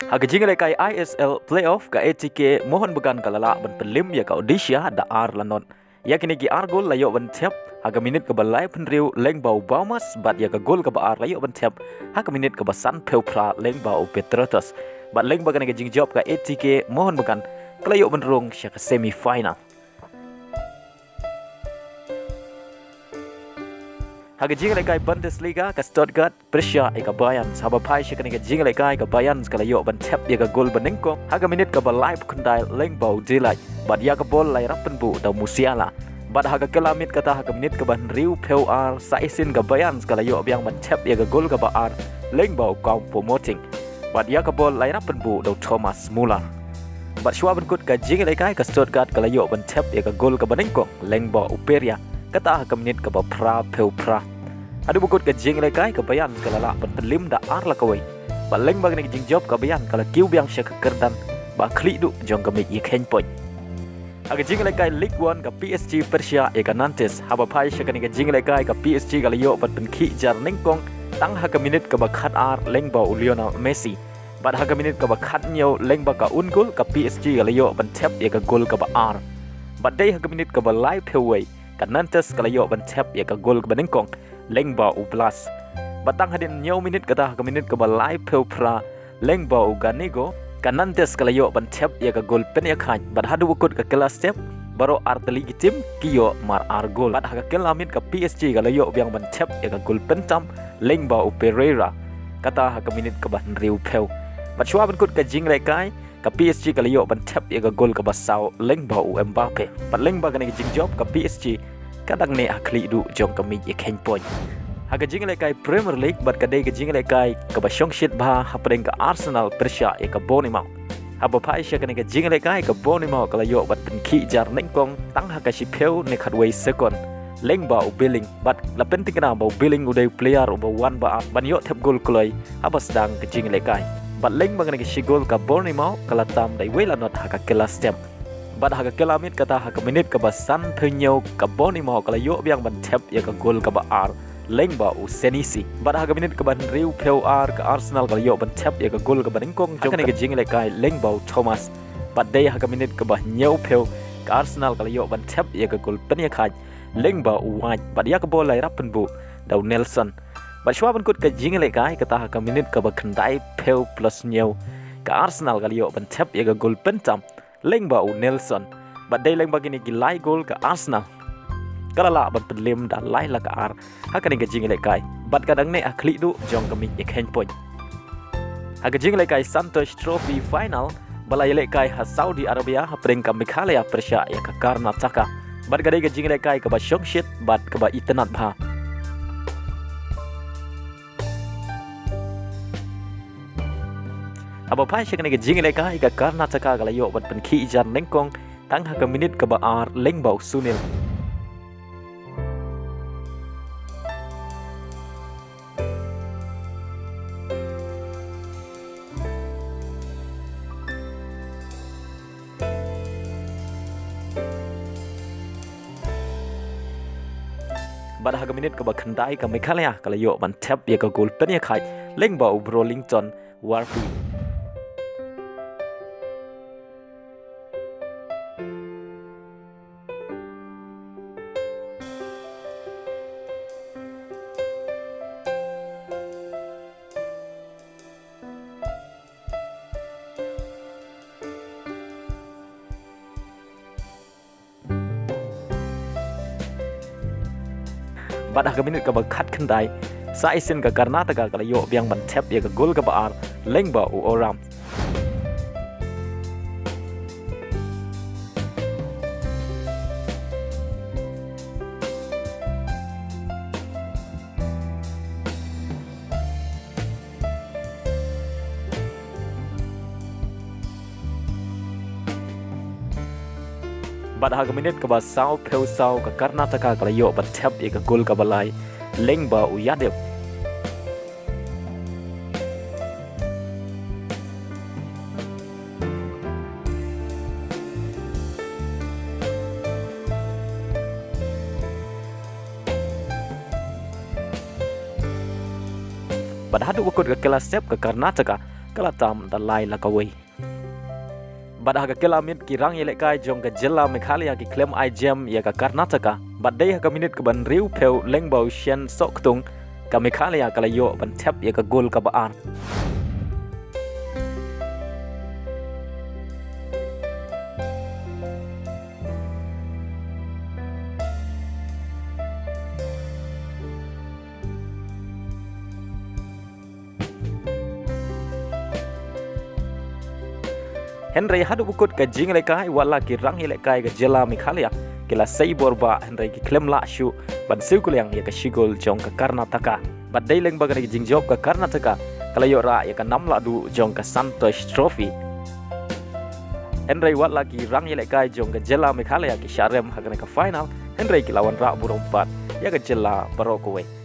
Haka Rangialekai ISL playoff ka ATK mohon began kalala ban pelim ya ka Odisha da ar lanot. Ya kini ki ar gol layo ban Thep haka minit ka balai penriu leng bau baumas bat ya ka gol ka ba ar layo ban Thep haka minit ka basan peupra leng bau Petrotas. Bat leng bagan ka jing job ka ATK mohon began kalayo ban rong sya ka semi final. Haka Rangialekai Bundesliga ka Stuttgart Brescia eka Bayern saba pai shikani ka Rangialekai ka Bayern kala yo ban Thep ya ka gol banengko haka minit ka balai kundai leng bau Jylla bat ya ka bol lai rapen bu da Musiala bat haka kelamit kata haka minit ka ban riu peu ar saisin ka Bayern kala yo biang ban Thep ya ka gol ka ba ar leng bau kau promoting bat ya ka bol lai rapen bu da Thomas Muller bat shwa ban kut ka Rangialekai ka Stuttgart kala yo ban Thep ya ka gol ka banengko leng bau Uperia kata haka minit ka ba pra peu pra adu bukut ka Rangialekai ka Bayan kalala ban pelim da ar la kawai ba leng bag ni jing job ka Bayan kala kiu biang sya ka kerdan ba kli du jong ka mi ken point aga Rangialekai League 1 ka PSG Persia e ka Nantes haba pai sya ka ni ka Rangialekai ka PSG kala yo ban pen ki jar ningkong tang ha ka minit ka ba khat ar leng ba Lionel Messi bat ha ka minit ka ba khat nyau leng ba ka ungol ka PSG kala yo ban Thep e ka gol ka ba ar bat dei ha ka minit ka ba live peway ka Nantes kala yo ban Thep e ka gol ka ba ningkong leng ba u plus batang hadin nyau minit kata ka minit ka balai peu pra leng ba u ganigo kanantes kala yo ban Thep ya ka gol pen ya khan bat hadu ukut ka kelas step baro arteli gitim kiyo mar ar gol bat ha ka kelamit ka PSG kala yo biang ban Thep ya ka gol pentam leng ba u Pereira kata ha ka minit ka ban riu peu bat shwa ban kut ka Rangialekai ka PSG kala yo ban Thep ya ka gol ka basau leng ba u Mbappe bat leng ba ka ni jing job ka PSG kadang ne akli du jong kami ye ken point haka Rangialekai Premier League bat kadai ka Rangialekai ka basyong shit ba hapring ka Arsenal Persia e ka Bonimau haba pai sya ka ni ka Rangialekai ka Bonimau kala yo bat pen ki jar nengkong tang haka si peu ne khatway second leng ba u billing bat la penting kana ba billing udai player uba one ba ban yo Thep gol kloi haba sedang ka Rangialekai bat leng ba ka si gol ka Bonimau kala tam dai wela not haka kelas step bat haka kelamit kata haka minit ka basan penyau ka Bonimau kala yo biang ban Thep ya ka gol ka ba ar leng ba u Senisi bat haka minit ka ban riu peu ar ka Arsenal kala yo ban Thep ya ka gol ka baningkong jong ka Rangialekai leng ba u Thomas bat dei haka minit ka ba nyau peu ka Arsenal kala yo ban Thep ya ka gol pen ya khai leng ba u White bat ya ka bol lai rapen bu dau Nelson bat shwa ban kut ka Rangialekai kata haka minit ka ba khandai peu plus nyau ka Arsenal kala yo ban Thep ya ka gol pentam leng ba u Nelson bat dei leng bagini ki lai gol ka Arsenal kala la bat pelim da lai la ka ar haka ni ka Rangialekai bat kadang ne akli du jong kami e ken point haka Rangialekai Santos Trophy final Rangialekai ha Saudi Arabia ha pring ka Meghalaya Persia ya ka Karnataka bat kadai ka Rangialekai ka ba shong shit bat ka ba itanat bha aba pai sya kani ka Rangialekai ka Karnataka kala yo bat pen ki jar nengkong tang ha ka minit ka ba ar leng bau Sunil bat ha ka minit ka ba khandai ka Meghalaya kala yo ban Thep ya ka gol pen ya khai leng bau Brolington Warfi bat ha ka minit ka ba khat khandai sai sin ka Karnataka kala yo biang ban Thep ya ka gol ka ba ar leng ba u Oram bat ha ka minit ka ba sau peu sau ka Karnataka kala yo bat Thep ya ka gol ka balai leng ba u Yadev Pada hadu ukut ke kelas step ke Karnataka kalatam dalai lakawai. Bad haga kelamit ki Rangialekai jong ka Jylla Meghalaya ki claim I jam ya ka Karnataka. Bad day haga minit ka ban riu peu lengbau shen sok tung ka Meghalaya kalayo ban Thep ya ka gol ka baan. Henry hadu bukut ke Rangialekai wala ki Rangialekai ke Jylla Meghalaya kila sei borba Henry ki klem la shu ban sikuliang ya ka shigol jong ka Karnataka. Bad day leng bagan ki jingjob ka Karnataka kala yo ra ya ka namla du jong ka Santosh Trophy. Henry wala ki Rangialekai jong ka Jylla Meghalaya ki Sharem hagan ka final Henry ki lawan ra Burom 4 ya ka Jylla barokowai.